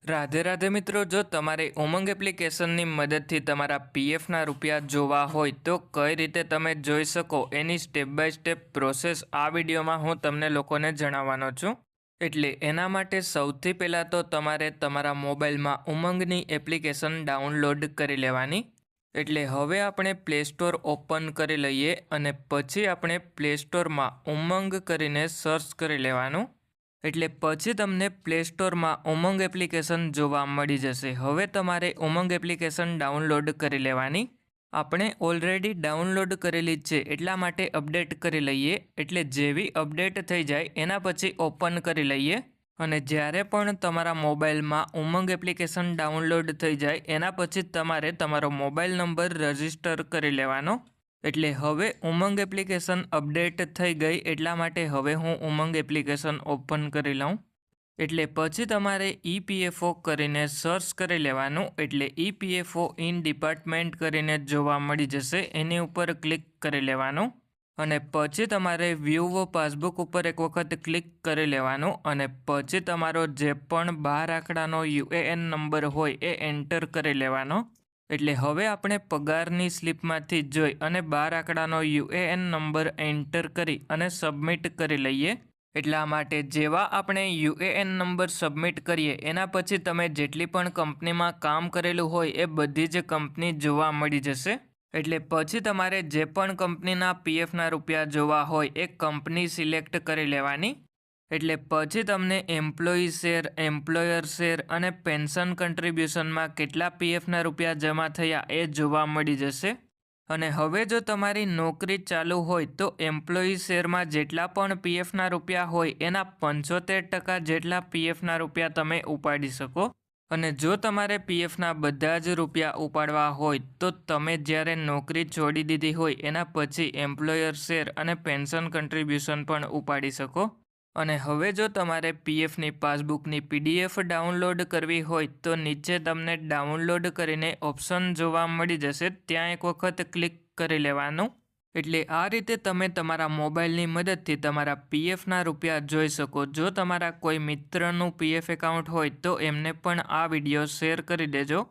રાધે રાધે મિત્રો, જો તમારે ઉમંગ એપ્લિકેશનની મદદથી તમારા પીએફના રૂપિયા જોવા હોય તો કઈ રીતે તમે જોઈ શકો એની સ્ટેપ બાય સ્ટેપ પ્રોસેસ આ વિડીયોમાં હું તમને લોકોને જણાવવાનો છું। એટલે એના માટે સૌથી પહેલાં તો તમારે તમારા મોબાઈલમાં ઉમંગની એપ્લિકેશન ડાઉનલોડ કરી લેવાની। એટલે હવે આપણે પ્લે સ્ટોર ઓપન કરી લઈએ અને પછી આપણે પ્લે સ્ટોરમાં ઉમંગ કરીને સર્ચ કરી લેવાનું। એટલે પછી તમને પ્લે સ્ટોરમાં ઉમંગ એપ્લિકેશન જોવા મળી જશે। હવે તમારે ઉમંગ એપ્લિકેશન ડાઉનલોડ કરી લેવાની। આપણે ઓલરેડી ડાઉનલોડ કરેલી જ છે એટલા માટે અપડેટ કરી લઈએ। એટલે જેવી અપડેટ થઈ જાય એના પછી ઓપન કરી લઈએ અને જ્યારે પણ તમારા મોબાઈલમાં ઉમંગ એપ્લિકેશન ડાઉનલોડ થઈ જાય એના પછી તમારે તમારો મોબાઈલ નંબર રજિસ્ટર કરી લેવાનો। એટલે હવે ઉમંગ એપ્લિકેશન અપડેટ થઈ ગઈ એટલા માટે હવે હું ઉમંગ એપ્લિકેશન ઓપન કરી લઉં। એટલે પછી તમારે ઈપીએફઓ કરીને સર્ચ કરી લેવાનું। એટલે ઈપીએફઓ ઇન ડિપાર્ટમેન્ટ કરીને જોવા મળી જશે, એની ઉપર ક્લિક કરી લેવાનું અને પછી તમારે વ્યૂ પાસબુક ઉપર એક વખત ક્લિક કરી લેવાનું અને પછી તમારો જે પણ 12 આંકડાનો યુએએન નંબર હોય એ એન્ટર કરી લેવાનો। એટલે હવે આપણે પગારની સ્લિપમાંથી જોઈ અને 12 આંકડાનો યુએએન નંબર એન્ટર કરી અને સબમિટ કરી લઈએ। એટલા માટે જેવા આપણે યુએએન નંબર સબમિટ કરીએ એના પછી તમે જેટલી પણ કંપનીમાં કામ કરેલું હોય એ બધી જ કંપની જોવા મળી જશે। એટલે પછી તમારે જે પણ કંપનીના પીએફના રૂપિયા જોવા હોય એ કંપની સિલેક્ટ કરી લેવાની। એટલે પછી તમને એમ્પ્લોયી શેર, એમ્પ્લોયર શેર અને પેન્શન કન્ટ્રીબ્યુશનમાં કેટલા પીએફના રૂપિયા જમા થયા એ જોવા મળી જશે। અને હવે જો તમારી નોકરી ચાલુ હોય તો એમ્પ્લોયી શેરમાં જેટલા પણ પીએફના રૂપિયા હોય એના 75% જેટલા પીએફના રૂપિયા તમે ઉપાડી શકો। અને જો તમારે પીએફના બધા જ રૂપિયા ઉપાડવા હોય તો તમે જ્યારે નોકરી છોડી દીધી હોય એના પછી એમ્પ્લોયર શેર અને પેન્શન કન્ટ્રીબ્યુશન પણ ઉપાડી શકો। અને હવે જો તમારે પીએફની પાસબુકની પીડીએફ ડાઉનલોડ કરવી હોય તો નીચે તમને ડાઉનલોડ કરીને ઓપ્શન જોવા મળી જશે, ત્યાં એક વખત ક્લિક કરી લેવાનું। એટલે આ રીતે તમે તમારા મોબાઈલની મદદથી તમારા પીએફના રૂપિયા જોઈ શકો। જો તમારા કોઈ મિત્રનું પીએફ એકાઉન્ટ હોય તો એમને પણ આ વિડીયો શેર કરી દેજો।